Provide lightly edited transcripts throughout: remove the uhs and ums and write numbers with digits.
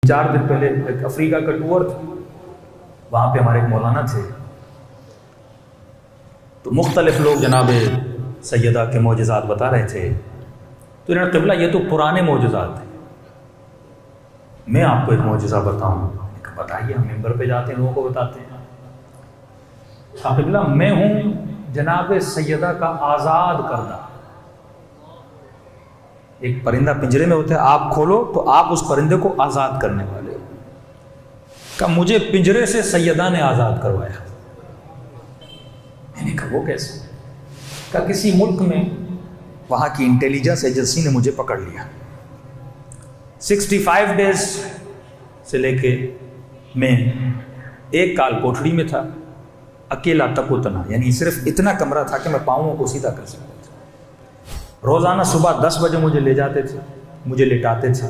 4 دن پہلے ایک افریقہ کا ٹور تھا، وہاں پہ ہمارے ایک مولانا تھے، تو مختلف لوگ جناب سیدہ کے معجزات بتا رہے تھے، تو انہوں نے قبلہ یہ تو پرانے معجزات ہیں، میں آپ کو ایک معجزہ بتاؤں۔ بتائیے، ہم ممبر پہ جاتے ہیں، لوگوں کو بتاتے ہیں۔ قبلہ میں ہوں جناب سیدہ کا آزاد کردہ۔ ایک پرندہ پنجرے میں ہوتا ہے، آپ کھولو تو آپ اس پرندے کو آزاد کرنے والے ہو، کہ مجھے پنجرے سے سیدہ نے آزاد کروایا۔ میں نے کہا وہ کیسے؟ کہ کسی ملک میں وہاں کی انٹیلیجنس ایجنسی نے مجھے پکڑ لیا، 65 ڈیز سے لے کے میں ایک کال کوٹھڑی میں تھا، اکیلا تک اتنا، یعنی صرف اتنا کمرہ تھا کہ میں پاؤں کو سیدھا کر سکتا تھا۔ روزانہ صبح 10 بجے مجھے لے جاتے تھے، مجھے لٹاتے تھے،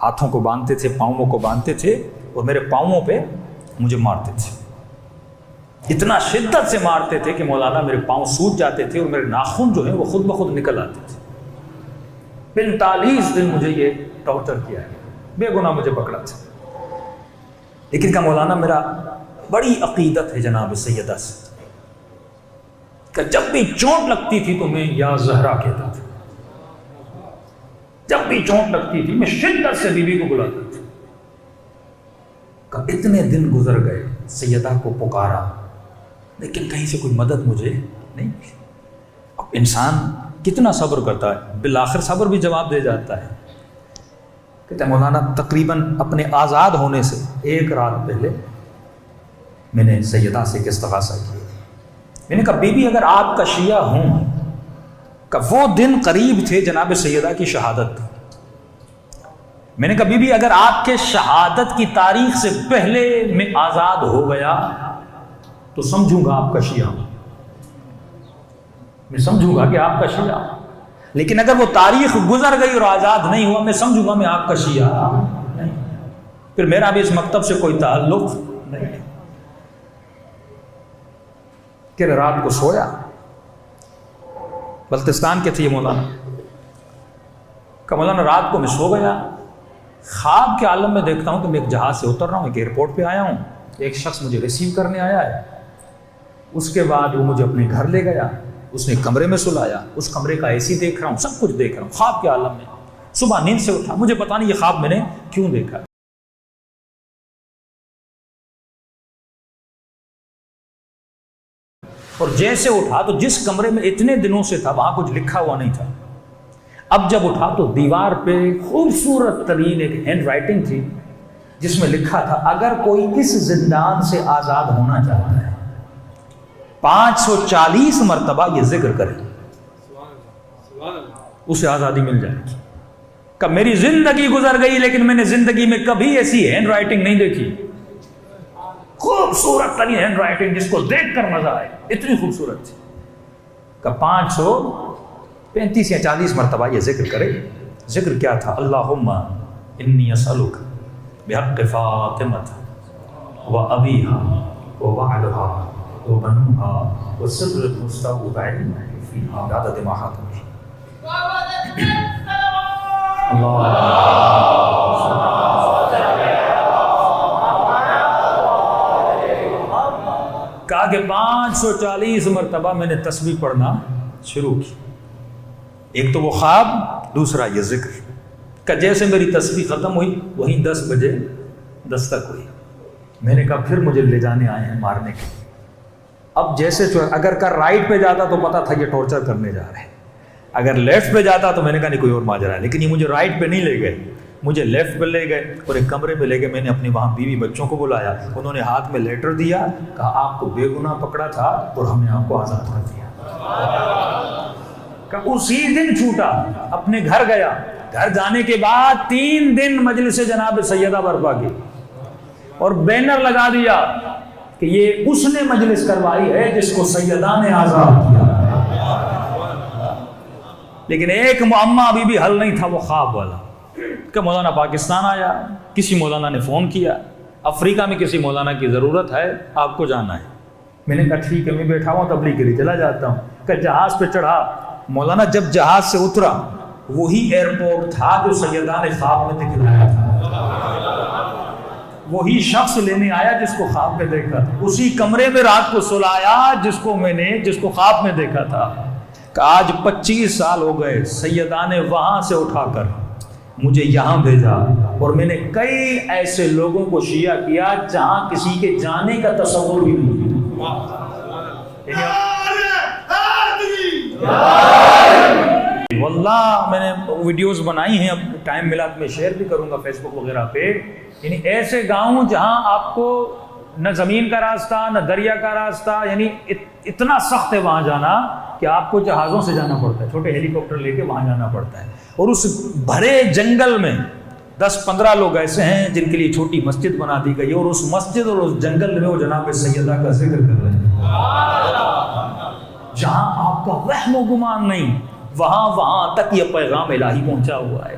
ہاتھوں کو باندھتے تھے، پاؤں کو باندھتے تھے، اور میرے پاؤں پہ مجھے مارتے تھے، اتنا شدت سے مارتے تھے کہ مولانا میرے پاؤں سوج جاتے تھے اور میرے ناخن جو ہیں وہ خود بخود نکل آتے تھے۔ 45 دن مجھے یہ ٹارچر کیا ہے، بے گناہ مجھے پکڑا تھا، لیکن کہ مولانا میرا بڑی عقیدت ہے جناب سیدہ سے، کہ جب بھی چوٹ لگتی تھی تو میں یا زہرا کہتا تھا، جب بھی چوٹ لگتی تھی میں شدت سے بی بی کو بلاتا تھا۔ کہ اتنے دن گزر گئے، سیدہ کو پکارا، لیکن کہیں سے کوئی مدد مجھے نہیں ملی۔ اب انسان کتنا صبر کرتا ہے، بالآخر صبر بھی جواب دے جاتا ہے۔ کہتے ہیں مولانا تقریباً اپنے آزاد ہونے سے 1 رات پہلے میں نے سیدہ سے ایک استغاثہ کیا، میں نے کہا بی بی اگر آپ کا شیعہ ہوں، کہ وہ دن قریب تھے جناب سیدہ کی شہادت، میں نے کہا بی بی اگر آپ کے شہادت کی تاریخ سے پہلے میں آزاد ہو گیا تو سمجھوں گا آپ کا شیعہ ہوں، میں سمجھوں گا کہ آپ کا شیعہ ہوں، لیکن اگر وہ تاریخ گزر گئی اور آزاد نہیں ہوا، میں سمجھوں گا میں آپ کا شیعہ نہیں، پھر میرا بھی اس مکتب سے کوئی تعلق نہیں۔ کہ رات کو سویا، بلتستان کے تھے یہ مولانا، کہ مولانا رات کو میں سو گیا، خواب کے عالم میں دیکھتا ہوں کہ میں ایک جہاز سے اتر رہا ہوں، ایک ایئرپورٹ پہ آیا ہوں، ایک شخص مجھے ریسیو کرنے آیا ہے، اس کے بعد وہ مجھے اپنے گھر لے گیا، اس نے کمرے میں سلایا، اس کمرے کا AC دیکھ رہا ہوں، سب کچھ دیکھ رہا ہوں خواب کے عالم میں۔ صبح نیند سے اٹھا، مجھے پتا نہیں یہ خواب میں نے کیوں دیکھا، اور جیسے اٹھا تو جس کمرے میں اتنے دنوں سے تھا وہاں کچھ لکھا ہوا نہیں تھا، اب جب اٹھا تو دیوار پہ خوبصورت ترین ایک ہینڈ رائٹنگ تھی جس میں لکھا تھا اگر کوئی اس زندان سے آزاد ہونا چاہتا ہے 540 مرتبہ یہ ذکر کرے، اسے آزادی مل جائے گی۔ کہ میری زندگی گزر گئی لیکن میں نے زندگی میں کبھی ایسی ہینڈ رائٹنگ نہیں دیکھی، خوبصورت ترین ہینڈ رائٹنگ جس کو دیکھ کر مزہ آئے، اتنی خوبصورت تھی۔ کہ 535 یا 40 مرتبہ یہ ذکر کرے۔ ذکر کیا تھا؟ اللہم انی اسألک بحق فاطمہ و ابیہا و بعلہا و بنوہا و سر المستودع فی عدد ما حاتم۔ کہا کہ 540 مرتبہ میں نے تسبیح پڑھنا شروع کی، ایک تو وہ خواب، دوسرا یہ ذکر۔ کہ جیسے میری تسبیح ختم ہوئی وہیں 10 بجے دستک ہوئی، میں نے کہا پھر مجھے لے جانے آئے ہیں مارنے کے۔ اب جیسے اگر کا رائٹ پہ جاتا تو پتا تھا یہ ٹارچر کرنے جا رہے ہیں، اگر لیفٹ پہ جاتا تو میں نے کہا نہیں کوئی اور ماجرا ہے، لیکن یہ مجھے رائٹ پہ نہیں لے گئے، مجھے لیفٹ پہ لے گئے اور ایک کمرے پہ لے گئے۔ میں نے اپنی وہاں بیوی بچوں کو بلایا، انہوں نے ہاتھ میں لیٹر دیا، کہا آپ کو بے گناہ پکڑا تھا اور ہم نے آپ کو آزاد کر دیا۔ کہ اسی دن چھوٹا، اپنے گھر گیا، گھر جانے کے بعد 3 دن مجلس جناب سیدہ برپا کی اور بینر لگا دیا کہ یہ اس نے مجلس کروائی ہے جس کو سیدہ نے آزاد کیا۔ لیکن ایک معمہ ابھی بھی حل نہیں تھا، وہ خواب والا۔ کہ مولانا پاکستان آیا، کسی مولانا نے فون کیا، افریقہ میں کسی مولانا کی ضرورت ہے، آپ کو جانا ہے۔ میں نے کہا ٹھیک ہے، میں بیٹھا ہوں تبلیغ کے لیے چلا جاتا ہوں۔ کہ جہاز پہ چڑھا، مولانا جب جہاز سے اترا وہی ایئرپورٹ تھا جو سیدہ نے خواب میں دکھلایا تھا۔ وہی شخص لینے آیا جس کو خواب میں دیکھا تھا، اسی کمرے میں رات کو سلایا جس کو خواب میں دیکھا تھا، کہ آج 25 سال ہو گئے، سیدہ نے وہاں سے اٹھا کر مجھے یہاں بھیجا، اور میں نے کئی ایسے لوگوں کو شیعہ کیا جہاں کسی کے جانے کا تصور بھی نہیں واللہ میں نے ویڈیوز بنائی ہیں، اب ٹائم ملا تو میں شیئر بھی کروں گا فیس بک وغیرہ پہ، یعنی ایسے گاؤں جہاں آپ کو نہ زمین کا راستہ نہ دریا کا راستہ، یعنی اتنا سخت ہے وہاں جانا کہ آپ کو جہازوں سے جانا پڑتا ہے، چھوٹے ہیلی کاپٹر لے کے وہاں جانا پڑتا ہے، اور اس بھرے جنگل میں 10-15 لوگ ایسے ہیں جن کے لیے چھوٹی مسجد بنا دی گئی، اور اس مسجد اور اس جنگل میں وہ جناب سیدہ کا ذکر کر رہے ہیں، جہاں آپ کا وہم و گمان نہیں، وہاں تک یہ پیغام الہی پہنچا ہوا ہے۔